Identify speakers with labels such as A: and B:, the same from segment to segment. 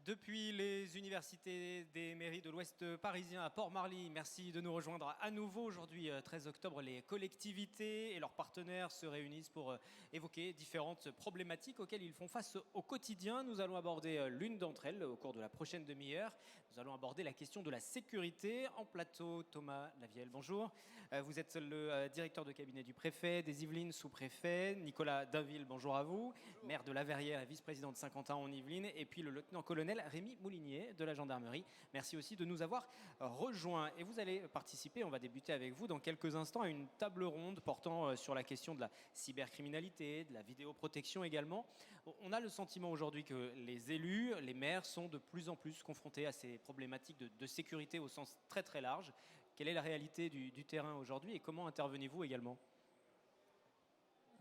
A: Depuis les universités des mairies de l'Ouest parisien à Port-Marly, merci de nous rejoindre à nouveau. Aujourd'hui, 13 octobre, les collectivités et leurs partenaires se réunissent pour évoquer différentes problématiques auxquelles ils font face au quotidien. Nous allons aborder l'une d'entre elles au cours de la prochaine demi-heure. Nous allons aborder la question de la sécurité. En plateau, Thomas Lavielle, bonjour. Vous êtes le directeur de cabinet du préfet des Yvelines, sous-préfet. Nicolas Dainville, bonjour à vous. Bonjour. Maire de La Verrière et vice-président de Saint-Quentin en Yvelines. Et puis le lieutenant-colonel Rémi Moulinier de la gendarmerie. Merci aussi de nous avoir rejoints. Et vous allez participer, on va débuter avec vous dans quelques instants, à une table ronde portant sur la question de la cybercriminalité, de la vidéoprotection également. On a le sentiment aujourd'hui que les élus, les maires sont de plus en plus confrontés à ces problématiques de sécurité au sens très très large. Quelle est la réalité du terrain aujourd'hui et comment intervenez-vous également ?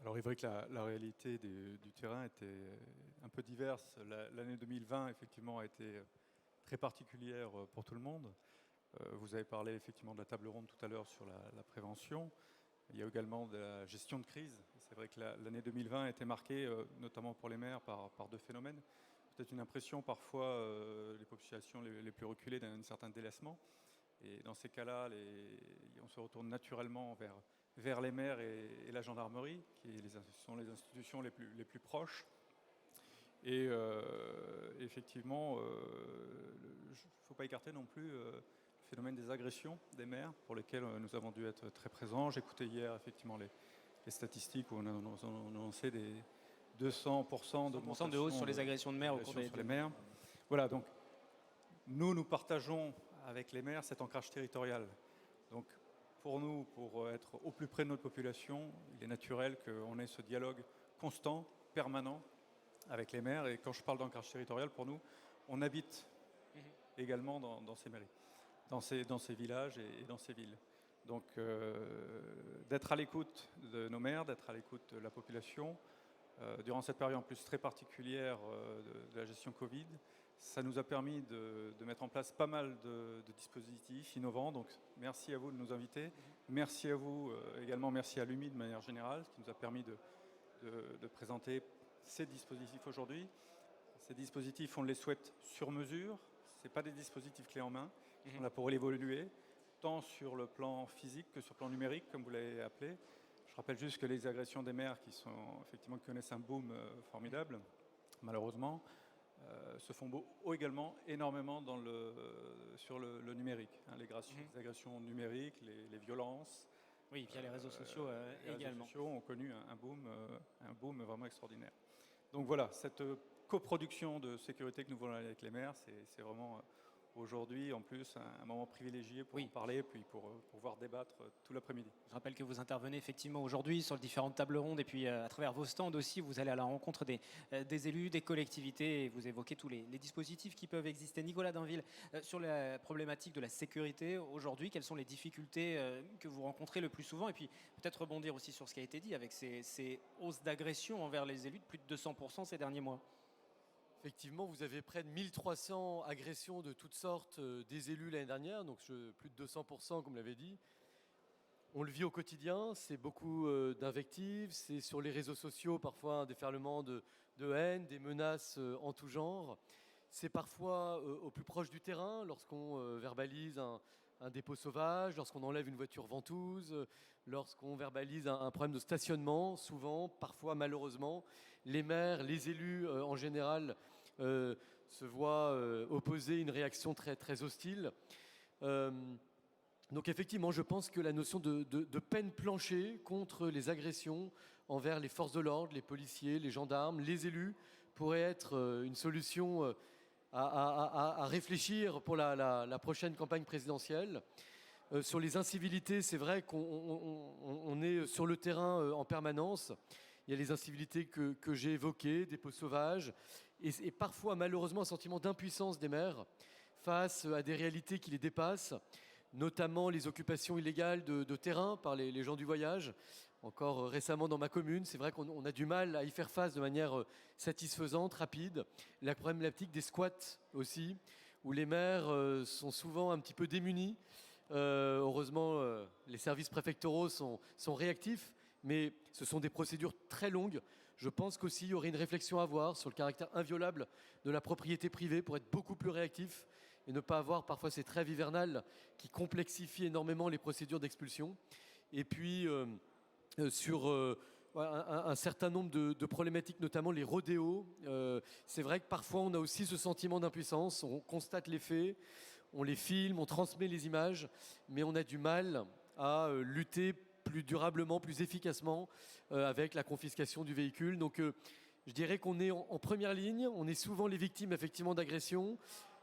B: Alors il est vrai que la réalité du terrain était un peu diverse. L'année 2020 effectivement a été très particulière pour tout le monde. Vous avez parlé effectivement de la table ronde tout à l'heure sur la prévention. Il y a également de la gestion de crise. C'est vrai que l'année 2020 a été marquée, notamment pour les maires, par deux phénomènes. Peut-être une impression parfois, les populations les plus reculées d'un certain délaissement. Et dans ces cas-là, on se retourne naturellement vers les maires et la gendarmerie, qui sont les institutions les plus proches. Et effectivement, il ne faut pas écarter non plus le phénomène des agressions des maires, pour lesquelles nous avons dû être très présents. J'écoutais hier effectivement les statistiques où on a annoncé des 200%
A: de hausse sur les agressions de maires au cours des
B: maires. Voilà, donc nous partageons avec les maires cet ancrage territorial. Donc pour nous, pour être au plus près de notre population, il est naturel qu'on ait ce dialogue constant, permanent avec les maires. Et quand je parle d'ancrage territorial, pour nous, on habite également dans ces mairies, dans ces villages et dans ces villes. Donc d'être à l'écoute de nos maires, d'être à l'écoute de la population, durant cette période en plus très particulière de la gestion Covid, ça nous a permis de mettre en place pas mal de dispositifs innovants. Donc merci à vous de nous inviter. Merci à vous également, merci à l'UMI de manière générale, qui nous a permis de présenter ces dispositifs aujourd'hui. Ces dispositifs, on les souhaite sur mesure. Ce n'est pas des dispositifs clés en main. On a pour l'évoluer, tant sur le plan physique que sur le plan numérique, comme vous l'avez appelé. Je rappelle juste que les agressions des maires qui connaissent un boom formidable, malheureusement, se font également énormément sur le numérique. Les agressions numériques, les violences.
A: Oui, via les réseaux sociaux également. Les réseaux
B: sociaux ont connu un boom vraiment extraordinaire. Donc voilà, cette coproduction de sécurité que nous voulons avec les maires, c'est vraiment aujourd'hui, en plus, un moment privilégié pour en parler, puis pour pouvoir débattre tout l'après-midi.
A: Je rappelle que vous intervenez effectivement aujourd'hui sur les différentes tables rondes et puis à travers vos stands aussi, vous allez à la rencontre des élus, des collectivités et vous évoquez tous les dispositifs qui peuvent exister. Nicolas Dainville, sur la problématique de la sécurité aujourd'hui, quelles sont les difficultés que vous rencontrez le plus souvent? Et puis peut-être rebondir aussi sur ce qui a été dit avec ces hausses d'agression envers les élus de plus de 200% ces derniers mois.
C: Effectivement, vous avez près de 1300 agressions de toutes sortes des élus l'année dernière, donc plus de 200% comme l'avez dit. On le vit au quotidien, c'est beaucoup d'invectives, c'est sur les réseaux sociaux parfois un déferlement de haine, des menaces en tout genre. C'est parfois au plus proche du terrain, lorsqu'on verbalise un dépôt sauvage, lorsqu'on enlève une voiture ventouse, lorsqu'on verbalise un problème de stationnement. Souvent, parfois malheureusement, les maires, les élus en général se voient opposer une réaction très, très hostile. Donc effectivement, je pense que la notion de peine plancher contre les agressions envers les forces de l'ordre, les policiers, les gendarmes, les élus, pourrait être une solution à réfléchir pour la prochaine campagne présidentielle. Sur les incivilités, c'est vrai qu'on est sur le terrain en permanence. Il y a les incivilités que j'ai évoquées, dépôts sauvages, et parfois malheureusement un sentiment d'impuissance des maires face à des réalités qui les dépassent, notamment les occupations illégales de terrain par les gens du voyage. Encore récemment dans ma commune, c'est vrai qu'on a du mal à y faire face de manière satisfaisante, rapide. La problématique des squats aussi, où les maires sont souvent un petit peu démunis. Heureusement, les services préfectoraux sont réactifs, mais ce sont des procédures très longues. Je pense qu'aussi il y aurait une réflexion à avoir sur le caractère inviolable de la propriété privée pour être beaucoup plus réactif et ne pas avoir parfois ces trêves hivernales qui complexifient énormément les procédures d'expulsion. Et puis sur un certain nombre de problématiques, notamment les rodéos. C'est vrai que parfois on a aussi ce sentiment d'impuissance, on constate les faits, on les filme, on transmet les images, mais on a du mal à lutter plus durablement, plus efficacement avec la confiscation du véhicule. Donc je dirais qu'on est en première ligne, on est souvent les victimes effectivement d'agressions,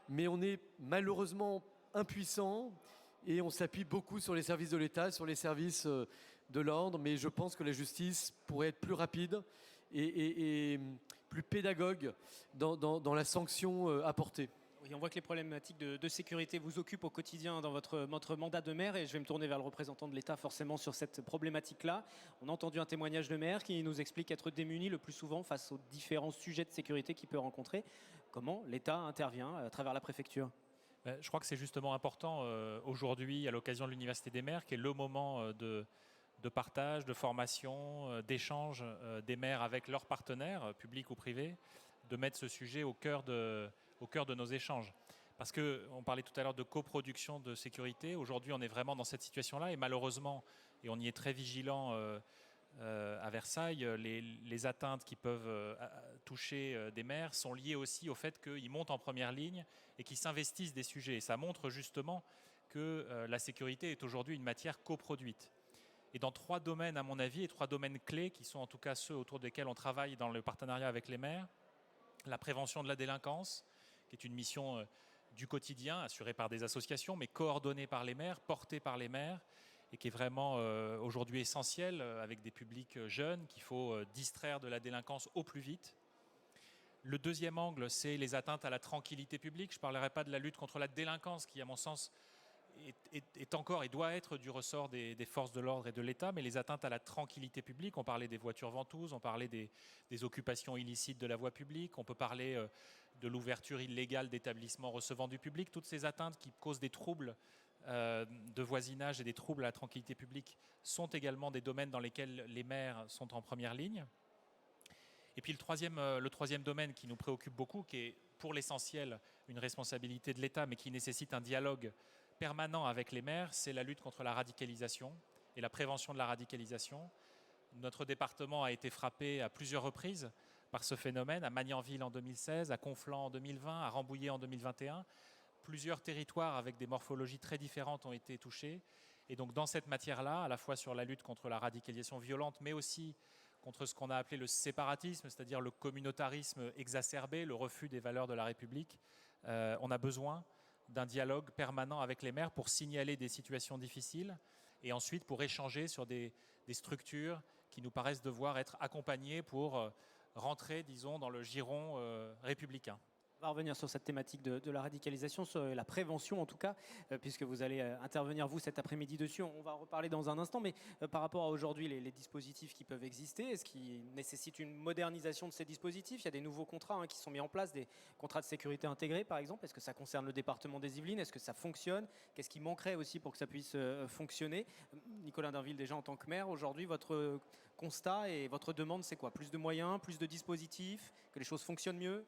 C: mais on est malheureusement impuissant et on s'appuie beaucoup sur les services de l'État, sur les services de l'ordre, mais je pense que la justice pourrait être plus rapide et plus pédagogue dans la sanction apportée.
A: Oui, on voit que les problématiques de sécurité vous occupent au quotidien dans votre mandat de maire et je vais me tourner vers le représentant de l'État forcément sur cette problématique-là. On a entendu un témoignage de maire qui nous explique être démuni le plus souvent face aux différents sujets de sécurité qu'il peut rencontrer. Comment l'État intervient à travers la préfecture ?
D: Je crois que c'est justement important aujourd'hui, à l'occasion de l'Université des maires, qui est le moment de partage, de formation, d'échange des maires avec leurs partenaires, publics ou privés, de mettre ce sujet au cœur de nos échanges. Parce qu'on parlait tout à l'heure de coproduction de sécurité. Aujourd'hui, on est vraiment dans cette situation-là et malheureusement, et on y est très vigilant à Versailles, les atteintes qui peuvent toucher des maires sont liées aussi au fait qu'ils montent en première ligne et qu'ils s'investissent des sujets. Et ça montre justement que la sécurité est aujourd'hui une matière coproduite. Et dans 3 domaines, à mon avis, et 3 domaines clés, qui sont en tout cas ceux autour desquels on travaille dans le partenariat avec les maires, la prévention de la délinquance, qui est une mission du quotidien, assurée par des associations, mais coordonnée par les maires, portée par les maires, et qui est vraiment aujourd'hui essentielle, avec des publics jeunes qu'il faut distraire de la délinquance au plus vite. Le deuxième angle, c'est les atteintes à la tranquillité publique. Je ne parlerai pas de la lutte contre la délinquance, qui, à mon sens, est encore et doit être du ressort des forces de l'ordre et de l'État, mais les atteintes à la tranquillité publique, on parlait des voitures ventouses, on parlait des occupations illicites de la voie publique, on peut parler de l'ouverture illégale d'établissements recevant du public, toutes ces atteintes qui causent des troubles de voisinage et des troubles à la tranquillité publique sont également des domaines dans lesquels les maires sont en première ligne. Et puis le troisième domaine qui nous préoccupe beaucoup, qui est pour l'essentiel une responsabilité de l'État, mais qui nécessite un dialogue permanent avec les maires, c'est la lutte contre la radicalisation et la prévention de la radicalisation. Notre département a été frappé à plusieurs reprises par ce phénomène, à Magnanville en 2016, à Conflans en 2020, à Rambouillet en 2021. Plusieurs territoires avec des morphologies très différentes ont été touchés. Et donc dans cette matière-là, à la fois sur la lutte contre la radicalisation violente, mais aussi contre ce qu'on a appelé le séparatisme, c'est-à-dire le communautarisme exacerbé, le refus des valeurs de la République, on a besoin d'un dialogue permanent avec les maires pour signaler des situations difficiles et ensuite pour échanger sur des structures qui nous paraissent devoir être accompagnées pour rentrer, disons, dans le giron républicain.
A: On va revenir sur cette thématique de la radicalisation, sur la prévention en tout cas, puisque vous allez intervenir vous cet après-midi dessus. On va en reparler dans un instant, mais par rapport à aujourd'hui, les dispositifs qui peuvent exister, est-ce qu'ils nécessitent une modernisation de ces dispositifs ? Il y a des nouveaux contrats qui sont mis en place, des contrats de sécurité intégrés par exemple. Est-ce que ça concerne le département des Yvelines ? Est-ce que ça fonctionne ? Qu'est-ce qui manquerait aussi pour que ça puisse fonctionner ? Nicolas Dainville, déjà en tant que maire, aujourd'hui, votre constat et votre demande, c'est quoi ? Plus de moyens, plus de dispositifs, que les choses fonctionnent mieux ?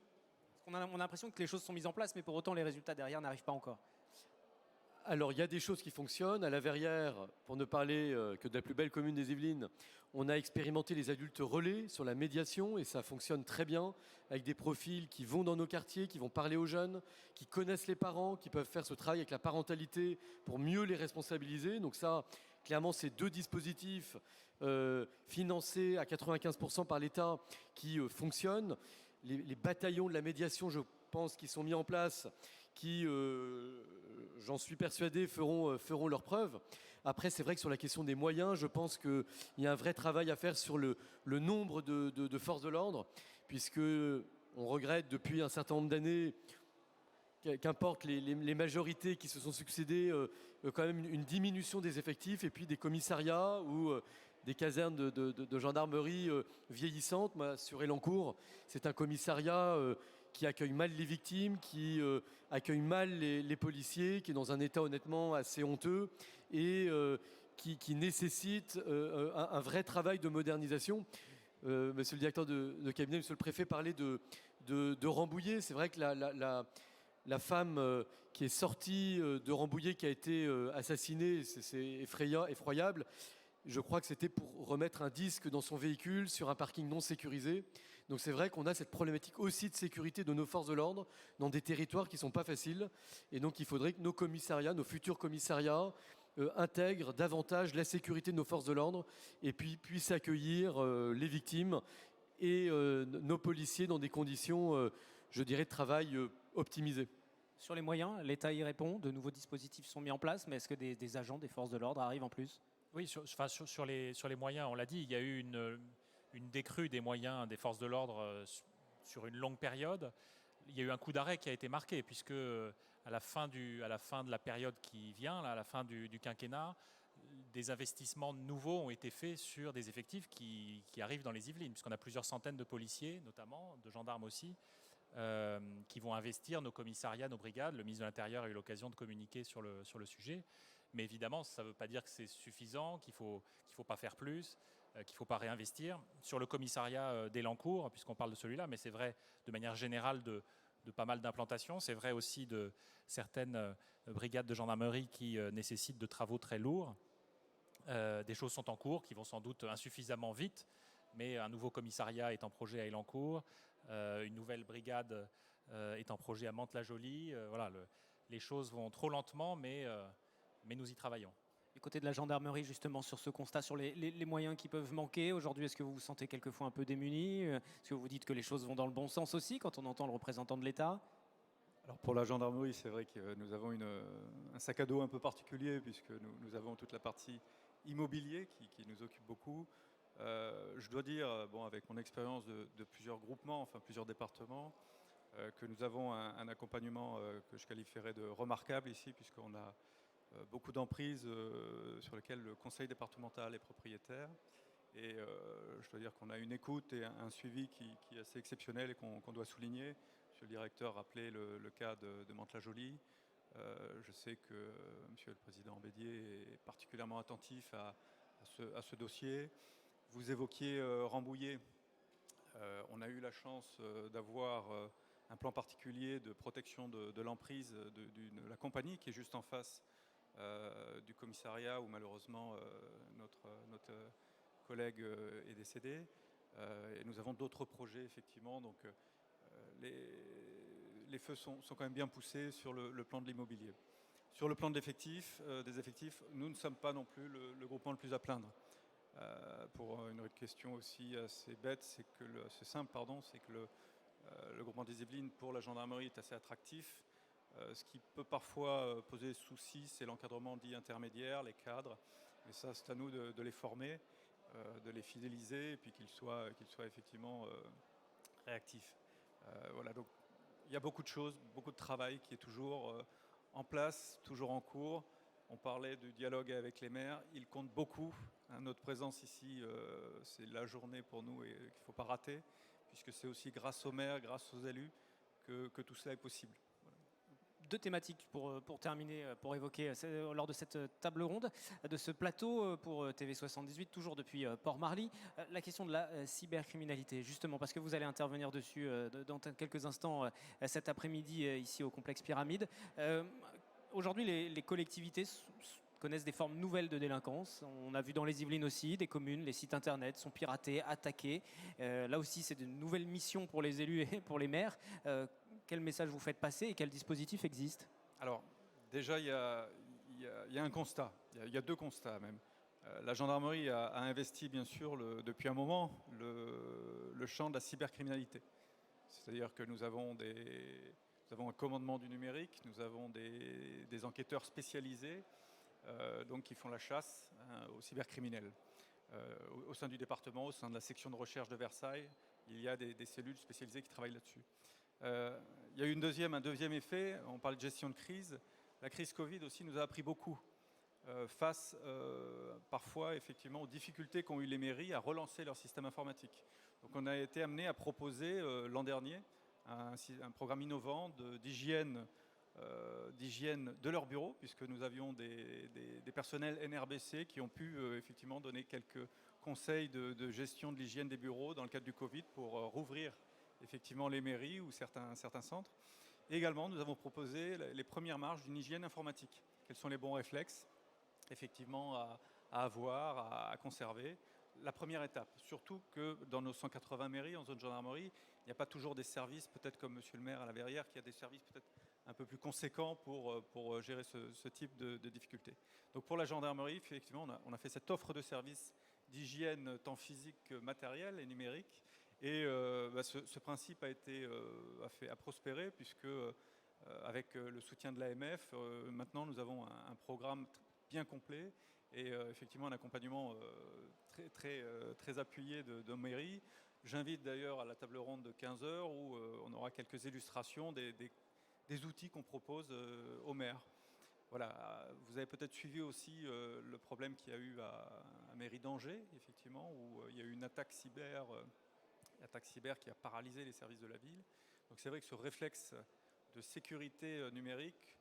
A: On a l'impression que les choses sont mises en place, mais pour autant, les résultats derrière n'arrivent pas encore.
C: Alors, il y a des choses qui fonctionnent. À la Verrière, pour ne parler que de la plus belle commune des Yvelines, on a expérimenté les adultes relais sur la médiation et ça fonctionne très bien avec des profils qui vont dans nos quartiers, qui vont parler aux jeunes, qui connaissent les parents, qui peuvent faire ce travail avec la parentalité pour mieux les responsabiliser. Donc ça, clairement, c'est 2 dispositifs financés à 95% par l'État qui fonctionnent. Les bataillons de la médiation, je pense, qui sont mis en place, qui, j'en suis persuadé, feront leurs preuves. Après, c'est vrai que sur la question des moyens, je pense qu'il y a un vrai travail à faire sur le nombre de forces de l'ordre, puisque on regrette depuis un certain nombre d'années, qu'importe les majorités qui se sont succédées, quand même une diminution des effectifs et puis des commissariats ou des casernes de gendarmerie vieillissantes. Moi, sur Elancourt, c'est un commissariat qui accueille mal les victimes, qui accueille mal les policiers, qui est dans un état honnêtement assez honteux et qui nécessite un vrai travail de modernisation. monsieur le directeur de cabinet, monsieur le préfet, parlait de Rambouillet. C'est vrai que la femme qui est sortie de Rambouillet, qui a été assassinée, c'est effroyable. Je crois que c'était pour remettre un disque dans son véhicule sur un parking non sécurisé. Donc c'est vrai qu'on a cette problématique aussi de sécurité de nos forces de l'ordre dans des territoires qui ne sont pas faciles. Et donc il faudrait que nos commissariats, nos futurs commissariats, intègrent davantage la sécurité de nos forces de l'ordre et puis puissent accueillir les victimes et nos policiers dans des conditions, je dirais, de travail optimisées.
A: Sur les moyens, l'État y répond, de nouveaux dispositifs sont mis en place, mais est-ce que des agents des forces de l'ordre arrivent en plus?
D: Oui, sur les moyens, on l'a dit, il y a eu une décrue des moyens des forces de l'ordre sur une longue période. Il y a eu un coup d'arrêt qui a été marqué, puisque à la fin de la période qui vient, là, à la fin du quinquennat, des investissements nouveaux ont été faits sur des effectifs qui arrivent dans les Yvelines, puisqu'on a plusieurs centaines de policiers, notamment, de gendarmes aussi, qui vont investir nos commissariats, nos brigades. Le ministre de l'Intérieur a eu l'occasion de communiquer sur le sujet. Mais évidemment, ça ne veut pas dire que c'est suffisant, qu'il faut pas faire plus, qu'il ne faut pas réinvestir. Sur le commissariat d'Élancourt, puisqu'on parle de celui-là, mais c'est vrai de manière générale de pas mal d'implantations. C'est vrai aussi de certaines brigades de gendarmerie qui nécessitent de travaux très lourds. Des choses sont en cours qui vont sans doute insuffisamment vite, mais un nouveau commissariat est en projet à Élancourt, une nouvelle brigade est en projet à Mantes-la-Jolie. Voilà, les choses vont trop lentement, mais nous y travaillons.
A: Du côté de la gendarmerie, justement, sur ce constat, sur les moyens qui peuvent manquer, aujourd'hui, est-ce que vous vous sentez quelquefois un peu démuni? Est-ce que vous dites que les choses vont dans le bon sens aussi quand on entend le représentant de l'État?
B: Alors pour la gendarmerie, c'est vrai que nous avons un sac à dos un peu particulier puisque nous avons toute la partie immobilier qui nous occupe beaucoup. Je dois dire, avec mon expérience de plusieurs groupements, enfin plusieurs départements, que nous avons un accompagnement que je qualifierais de remarquable ici, puisqu'on a beaucoup d'emprises sur lesquelles le conseil départemental est propriétaire. Et je dois dire qu'on a une écoute et un suivi qui est assez exceptionnel et qu'on doit souligner. Monsieur le directeur rappelait le cas de Mantes-la-Jolie. Je sais que Monsieur le Président Bédier est particulièrement attentif à ce dossier. Vous évoquiez Rambouillet. On a eu la chance d'avoir un plan particulier de protection de l'emprise de la compagnie qui est juste en face du commissariat où malheureusement notre collègue est décédé. Et nous avons d'autres projets effectivement. Donc les feux sont quand même bien poussés sur le plan de l'immobilier. Sur le plan des effectifs, nous ne sommes pas non plus le groupement le plus à plaindre. Pour une question aussi assez bête, c'est que le groupement des Yvelines pour la gendarmerie est assez attractif. Ce qui peut parfois poser souci, c'est l'encadrement dit intermédiaire, les cadres. Et ça, c'est à nous de les former, de les fidéliser et puis qu'ils soient effectivement réactifs. Voilà, donc il y a beaucoup de choses, beaucoup de travail qui est toujours en place, toujours en cours. On parlait du dialogue avec les maires, il compte beaucoup. Notre présence ici, c'est la journée pour nous et qu'il ne faut pas rater, puisque c'est aussi grâce aux maires, grâce aux élus, que tout cela est possible.
A: Deux thématiques pour terminer, pour évoquer lors de cette table ronde, de ce plateau pour TV78, toujours depuis Port-Marly, la question de la cybercriminalité, justement, parce que vous allez intervenir dessus dans quelques instants cet après-midi ici au complexe Pyramide. Aujourd'hui, les collectivités connaissent des formes nouvelles de délinquance. On a vu dans les Yvelines aussi, des communes, les sites internet sont piratés, attaqués. Là aussi, c'est de nouvelles missions pour les élus et pour les maires. Quel message vous faites passer et quel dispositif existe?
B: Alors, déjà, il y a un constat. Il y a deux constats même. La gendarmerie a investi, bien sûr, depuis un moment, le champ de la cybercriminalité. C'est-à-dire que nous avons un commandement du numérique, nous avons des enquêteurs spécialisés donc qui font la chasse aux cybercriminels. Au sein du département, au sein de la section de recherche de Versailles, il y a des cellules spécialisées qui travaillent là-dessus. Il y a eu un deuxième effet, on parle de gestion de crise. La crise Covid aussi nous a appris beaucoup face parfois effectivement aux difficultés qu'ont eu les mairies à relancer leur système informatique. Donc on a été amené à proposer l'an dernier un programme innovant d'hygiène de leur bureau, puisque nous avions des personnels NRBC qui ont pu effectivement donner quelques conseil de gestion de l'hygiène des bureaux dans le cadre du Covid pour rouvrir effectivement les mairies ou certains centres. Et également, nous avons proposé les premières marches d'une hygiène informatique. Quels sont les bons réflexes effectivement à avoir, à conserver. La première étape, surtout que dans nos 180 mairies en zone gendarmerie, il n'y a pas toujours des services, peut-être comme monsieur le maire à la Verrière, qui a des services peut-être un peu plus conséquents pour gérer ce type de difficultés. Donc pour la gendarmerie, effectivement, on a fait cette offre de services d'hygiène tant physique que matériel et numérique. Et ce principe a prospéré puisque avec le soutien de l'AMF, maintenant nous avons un programme bien complet et effectivement un accompagnement très appuyé de mairie. J'invite d'ailleurs à la table ronde de 15h où on aura quelques illustrations des outils qu'on propose aux maires. Voilà, vous avez peut-être suivi aussi le problème qu'il y a eu à Mairie d'Angers, effectivement, où il y a eu une attaque cyber qui a paralysé les services de la ville. Donc c'est vrai que ce réflexe de sécurité numérique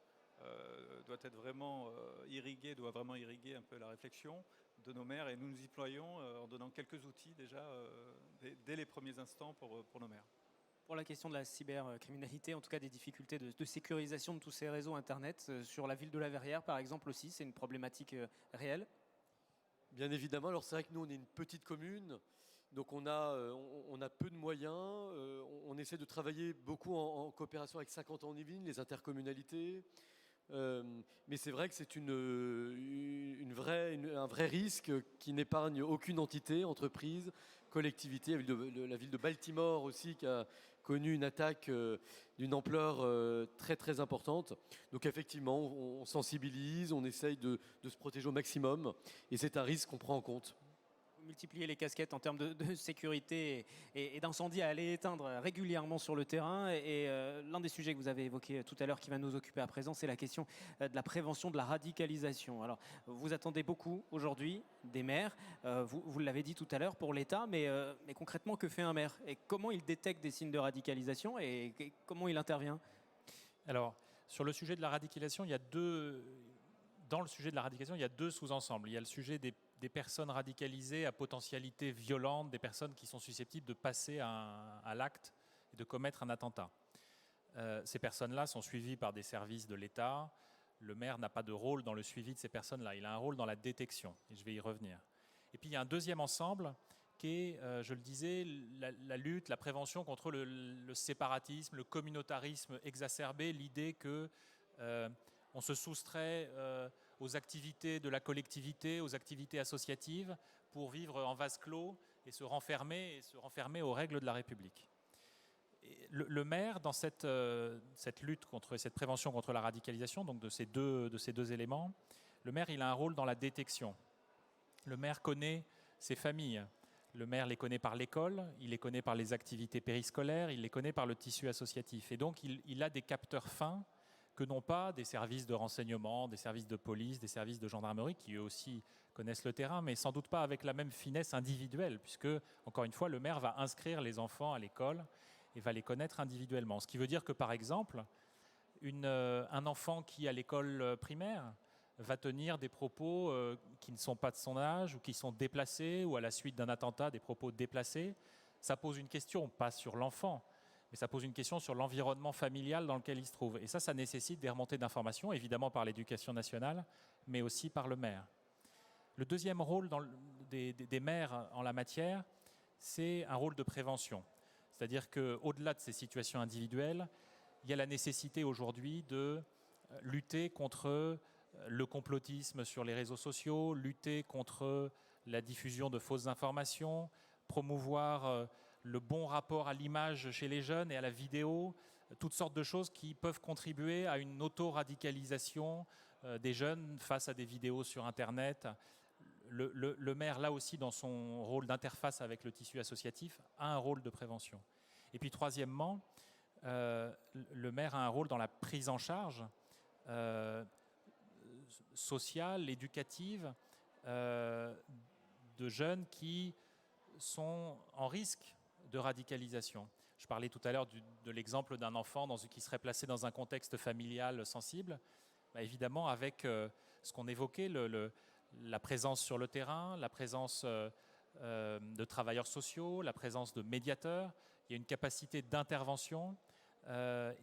B: doit vraiment irriguer un peu la réflexion de nos maires et nous nous y ployons en donnant quelques outils déjà dès les premiers instants pour nos maires.
A: Pour la question de la cybercriminalité, en tout cas des difficultés de sécurisation de tous ces réseaux Internet, sur la ville de la Verrière par exemple aussi, c'est une problématique réelle?
C: Bien évidemment, alors c'est vrai que nous on est une petite commune, donc on a peu de moyens, on essaie de travailler beaucoup en coopération avec 50 ans en Yvelines, les intercommunalités, mais c'est vrai que c'est un vrai risque qui n'épargne aucune entité, entreprise, collectivité. La ville de Baltimore aussi qui a connu une attaque d'une ampleur très très importante. Donc effectivement, on sensibilise, on essaye de se protéger au maximum et c'est un risque qu'on prend en compte.
A: Multiplier les casquettes en termes de sécurité et d'incendie à aller éteindre régulièrement sur le terrain. Et l'un des sujets que vous avez évoqué tout à l'heure qui va nous occuper à présent, c'est la question de la prévention de la radicalisation. Alors, vous attendez beaucoup aujourd'hui des maires, vous l'avez dit tout à l'heure pour l'État, mais concrètement, que fait un maire? Et comment il détecte des signes de radicalisation et comment il intervient?
D: Alors, sur le sujet de la radicalisation, dans le sujet de la radicalisation, il y a deux sous-ensembles. Il y a le sujet des personnes radicalisées à potentialité violente, des personnes qui sont susceptibles de passer à l'acte et de commettre un attentat. Ces personnes-là sont suivies par des services de l'État. Le maire n'a pas de rôle dans le suivi de ces personnes-là. Il a un rôle dans la détection, et je vais y revenir. Et puis il y a un deuxième ensemble qui est, je le disais, la lutte, la prévention contre le séparatisme, le communautarisme exacerbé, l'idée que on se soustrait aux activités de la collectivité, aux activités associatives pour vivre en vase clos et se renfermer aux règles de la République. Et le maire, dans cette lutte cette prévention contre la radicalisation, donc de ces deux éléments, le maire, il a un rôle dans la détection. Le maire connaît ses familles. Le maire les connaît par l'école, il les connaît par les activités périscolaires, il les connaît par le tissu associatif. Et donc, il a des capteurs fins que n'ont pas des services de renseignement, des services de police, des services de gendarmerie, qui eux aussi connaissent le terrain, mais sans doute pas avec la même finesse individuelle, puisque, encore une fois, le maire va inscrire les enfants à l'école et va les connaître individuellement. Ce qui veut dire que, par exemple, un enfant qui, à l'école primaire, va tenir des propos qui ne sont pas de son âge ou qui sont déplacés, ou à la suite d'un attentat, des propos déplacés, ça pose une question, pas sur l'enfant, mais ça pose une question sur l'environnement familial dans lequel il se trouve. Et ça nécessite des remontées d'informations, évidemment par l'éducation nationale, mais aussi par le maire. Le deuxième rôle des maires en la matière, c'est un rôle de prévention. C'est-à-dire qu'au-delà de ces situations individuelles, il y a la nécessité aujourd'hui de lutter contre le complotisme sur les réseaux sociaux, lutter contre la diffusion de fausses informations, promouvoir le bon rapport à l'image chez les jeunes et à la vidéo, toutes sortes de choses qui peuvent contribuer à une auto-radicalisation des jeunes face à des vidéos sur Internet. Le maire, là aussi, dans son rôle d'interface avec le tissu associatif, a un rôle de prévention. Et puis, troisièmement, le maire a un rôle dans la prise en charge sociale, éducative, de jeunes qui sont en risque de radicalisation. Je parlais tout à l'heure de l'exemple d'un enfant qui serait placé dans un contexte familial sensible. Évidemment, avec ce qu'on évoquait, la présence sur le terrain, la présence de travailleurs sociaux, la présence de médiateurs. Il y a une capacité d'intervention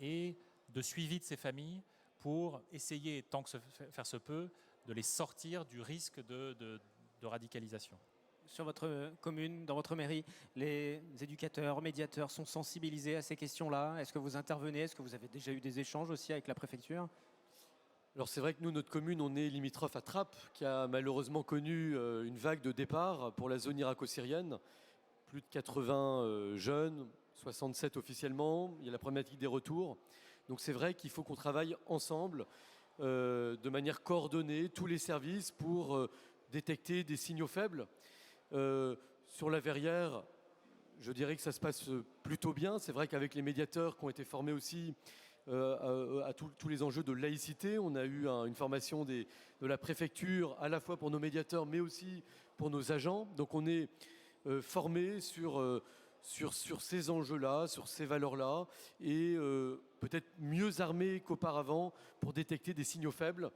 D: et de suivi de ces familles pour essayer, tant que faire se peut, de les sortir du risque de radicalisation.
A: Sur votre commune, dans votre mairie, les éducateurs, médiateurs sont sensibilisés à ces questions-là? Est-ce que vous intervenez? Est-ce que vous avez déjà eu des échanges aussi avec la préfecture?
C: Alors c'est vrai que nous, notre commune, on est limitrophe à Trappes, qui a malheureusement connu une vague de départ pour la zone irako-syrienne. Plus de 80 jeunes, 67 officiellement. Il y a la problématique des retours. Donc c'est vrai qu'il faut qu'on travaille ensemble, de manière coordonnée, tous les services, pour détecter des signaux faibles. Sur la Verrière, je dirais que ça se passe plutôt bien. C'est vrai qu'avec les médiateurs qui ont été formés aussi à tous les enjeux de laïcité, on a eu une formation de la préfecture à la fois pour nos médiateurs mais aussi pour nos agents. Donc on est formés sur ces enjeux-là, sur ces valeurs-là, et peut-être mieux armés qu'auparavant pour détecter des signaux faibles.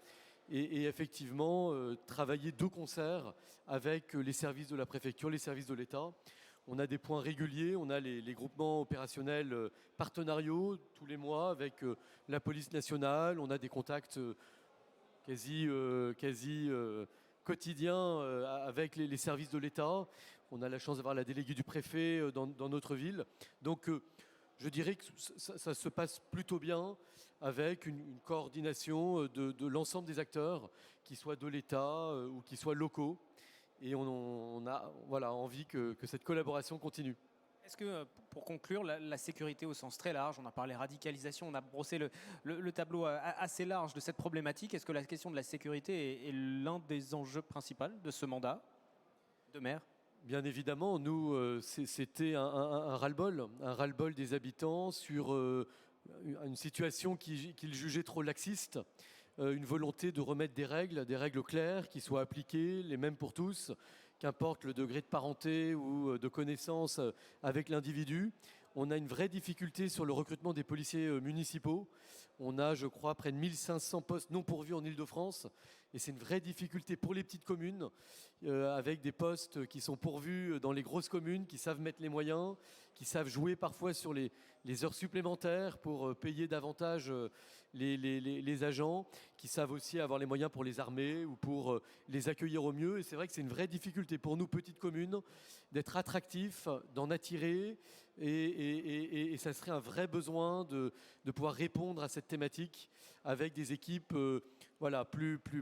C: Et effectivement, travailler de concert avec les services de la préfecture, les services de l'État. On a des points réguliers, on a les groupements opérationnels partenariaux tous les mois avec la police nationale. On a des contacts quasi quotidiens avec les services de l'État. On a la chance d'avoir la déléguée du préfet dans notre ville. Donc je dirais que ça se passe plutôt bien, avec une coordination de l'ensemble des acteurs, qu'ils soient de l'État ou qu'ils soient locaux. Et on a envie que cette collaboration continue.
A: Est-ce que, pour conclure, la sécurité au sens très large, on a parlé radicalisation, on a brossé le tableau assez large de cette problématique. Est-ce que la question de la sécurité est l'un des enjeux principaux de ce mandat de maire?
C: Bien évidemment, nous, c'était un ras-le-bol des habitants sur une situation qu'ils jugeaient trop laxiste, une volonté de remettre des règles claires qui soient appliquées, les mêmes pour tous, qu'importe le degré de parenté ou de connaissance avec l'individu. On a une vraie difficulté sur le recrutement des policiers municipaux. On a, je crois, près de 1500 postes non pourvus en Île-de-France. Et c'est une vraie difficulté pour les petites communes, avec des postes qui sont pourvus dans les grosses communes, qui savent mettre les moyens, qui savent jouer parfois sur les heures supplémentaires pour payer davantage les agents, qui savent aussi avoir les moyens pour les armer ou pour les accueillir au mieux. Et c'est vrai que c'est une vraie difficulté pour nous, petites communes, d'être attractifs, d'en attirer. Et ça serait un vrai besoin de pouvoir répondre à cette thématique avec des équipes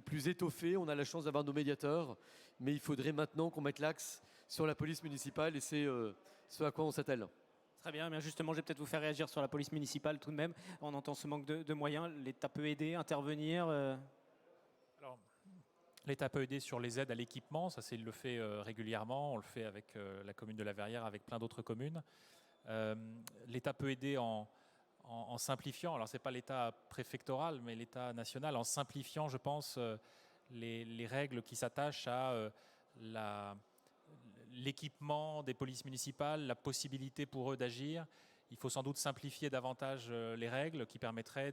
C: plus étoffées. On a la chance d'avoir nos médiateurs, mais il faudrait maintenant qu'on mette l'axe sur la police municipale, et c'est ce à quoi on s'attelle.
A: Très bien, mais justement, je vais peut-être vous faire réagir sur la police municipale tout de même. On entend ce manque de moyens. L'État peut aider, intervenir
D: Alors, l'État peut aider sur les aides à l'équipement, ça il le fait régulièrement. On le fait avec la commune de la Verrière, avec plein d'autres communes. L'État peut aider en simplifiant, alors ce n'est pas l'État préfectoral, mais l'État national, en simplifiant, je pense, les règles qui s'attachent à l'équipement des polices municipales, la possibilité pour eux d'agir. Il faut sans doute simplifier davantage les règles qui permettraient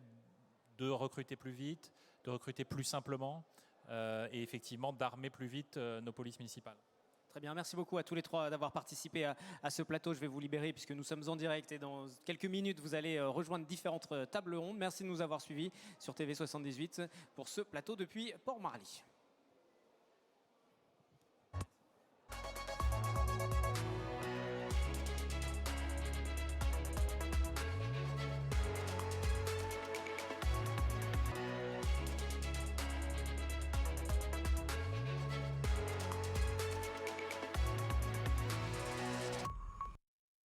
D: de recruter plus vite, de recruter plus simplement et effectivement d'armer plus vite nos polices municipales.
A: Très bien, merci beaucoup à tous les trois d'avoir participé à ce plateau. Je vais vous libérer puisque nous sommes en direct et dans quelques minutes, vous allez rejoindre différentes tables rondes. Merci de nous avoir suivis sur TV78 pour ce plateau depuis Port-Marly.